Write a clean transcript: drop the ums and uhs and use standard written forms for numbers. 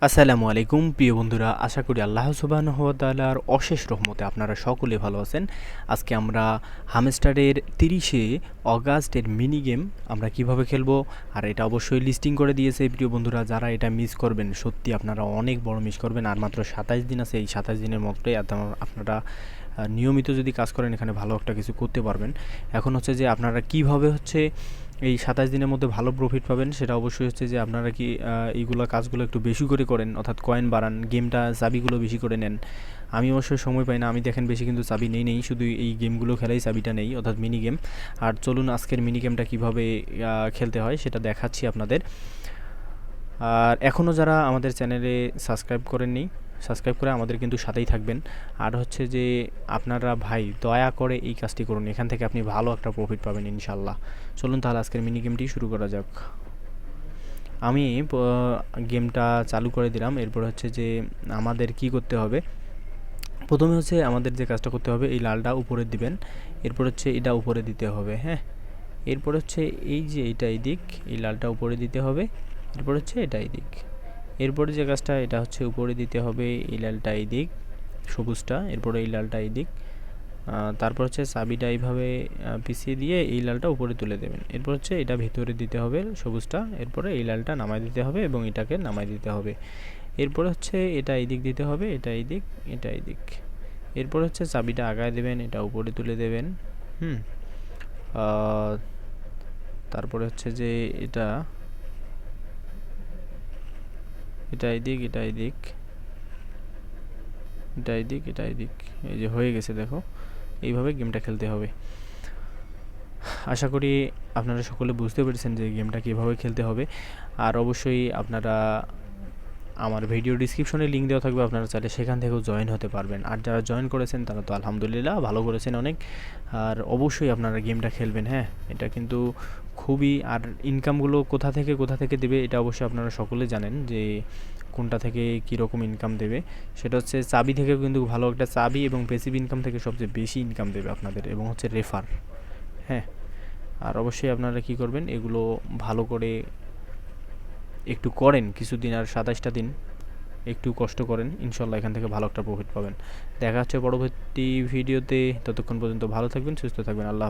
আসসালামু আলাইকুম প্রিয় বন্ধুরা, আশা করি আল্লাহ সুবহানাহু ওয়া তাআলার অশেষ রহমতে আপনারা সকলে ভালো আছেন। আজকে আমরা হামস্টারের 30শে অগাস্টের মিনি গেম আমরা কিভাবে খেলবো, আর এটা অবশ্যই লিস্টিং করে দিয়েছে। প্রিয় বন্ধুরা, যারা এটা মিস করবেন সত্যি আপনারা অনেক বড় মিস করবেন। আর মাত্র 27 দিন আছে, এই 27 দিনের মধ্যে আপনারা নিয়মিত যদি কাজ করেন এখানে ভালো একটা কিছু করতে পারবেন। এখন হচ্ছে যে আপনারা কিভাবে হচ্ছে এই 27 দিনের মধ্যে ভালো প্রফিট পাবেন, সেটা অবশ্যই হচ্ছে যে আপনারা কি এইগুলো কাজগুলো একটু বেশি করে করেন, অর্থাৎ কয়েন বাড়ান, গেমটা চাবিগুলো বেশি করে নেন। আমি অবশ্যই সময় পাই না, আমি দেখেন বেশি কিন্তু চাবি নেই, শুধু এই গেমগুলো খেলাই চাবিটা নেই, অর্থাৎ মিনি গেম। আর চলুন আজকের মিনি গেমটা কীভাবে খেলতে হয় সেটা দেখাচ্ছি আপনাদের। আর এখনও যারা আমাদের চ্যানেলে সাবস্ক্রাইব করেননি, সাবস্ক্রাইব করে আমাদের কিন্তু সাথেই থাকবেন। আর হচ্ছে যে আপনারা ভাই দয়া করে এই কাজটি করুন, এখান থেকে আপনি ভালো একটা প্রফিট পাবেন ইনশাল্লাহ। চলুন তাহলে আজকের মিনি গেমটি শুরু করা যাক। আমি গেমটা চালু করে দিলাম। এরপর হচ্ছে যে আমাদের কি করতে হবে, প্রথমে হচ্ছে আমাদের যে কাজটা করতে হবে, এই লালটা উপরে দিবেন, এরপর হচ্ছে এটা উপরে দিতে হবে। হ্যাঁ, এরপর হচ্ছে এই যে এটা এই দিক, এই লালটা উপরে দিতে হবে, এরপর হচ্ছে এটা এই দিক। এরপরে যে কাজটা, এটা হচ্ছে উপরে দিতে হবে, এই লালটা এই দিক সবুজটা, এরপরে এই লালটা এই দিক। তারপর হচ্ছে চাবিটা এইভাবে পিছিয়ে দিয়ে এই লালটা উপরে তুলে দেবেন। এরপর হচ্ছে এটা ভিতরে দিতে হবে সবুজটা, এরপরে এই লালটা নামায় দিতে হবে এবং এটাকে নামায় দিতে হবে। এরপর হচ্ছে এটা এই দিক দিতে হবে, এটা এই দিক, এটা এই দিক। এরপর হচ্ছে চাবিটা আগায় দেবেন, এটা উপরে তুলে দেবেন। তারপরে হচ্ছে যে এটা এই দিক, এটা এই দিক, এটা এই দিক, এটা এই দিক। এই যে হয়ে গেছে, দেখো এইভাবে গেমটা খেলতে হবে। আশা করি আপনারা সকলে বুঝতে পেরেছেন যে গেমটা কীভাবে খেলতে হবে। আর অবশ্যই আপনারা আমার ভিডিও ডিসক্রিপশনে লিঙ্ক দেওয়া থাকবে, আপনারা চাইলে সেখান থেকেও জয়েন হতে পারবেন। আর যারা জয়েন করেছেন তারা তো আলহামদুলিল্লাহ ভালো করেছেন অনেক। আর অবশ্যই আপনারা গেমটা খেলবেন। হ্যাঁ, এটা কিন্তু খুবই, আর ইনকামগুলো কোথা থেকে দেবে এটা অবশ্যই আপনারা সকলে জানেন যে কোনটা থেকে কীরকম ইনকাম দেবে। সেটা হচ্ছে চাবি থেকে কিন্তু ভালো একটা চাবি এবং প্যাসিভ ইনকাম থেকে সবচেয়ে বেশি ইনকাম দেবে আপনাদের, এবং হচ্ছে রেফার। হ্যাঁ, আর অবশ্যই আপনারা কি করবেন, এগুলো ভালো করে একটু করেন কিছুদিন, আর 27টা দিন একটু কষ্ট করেন, ইনশাল্লাহ এখান থেকে ভালো একটা প্রফিট পাবেন। দেখা হচ্ছে পরবর্তী ভিডিওতে, ততক্ষণ পর্যন্ত ভালো থাকবেন, সুস্থ থাকবেন। আল্লাহ।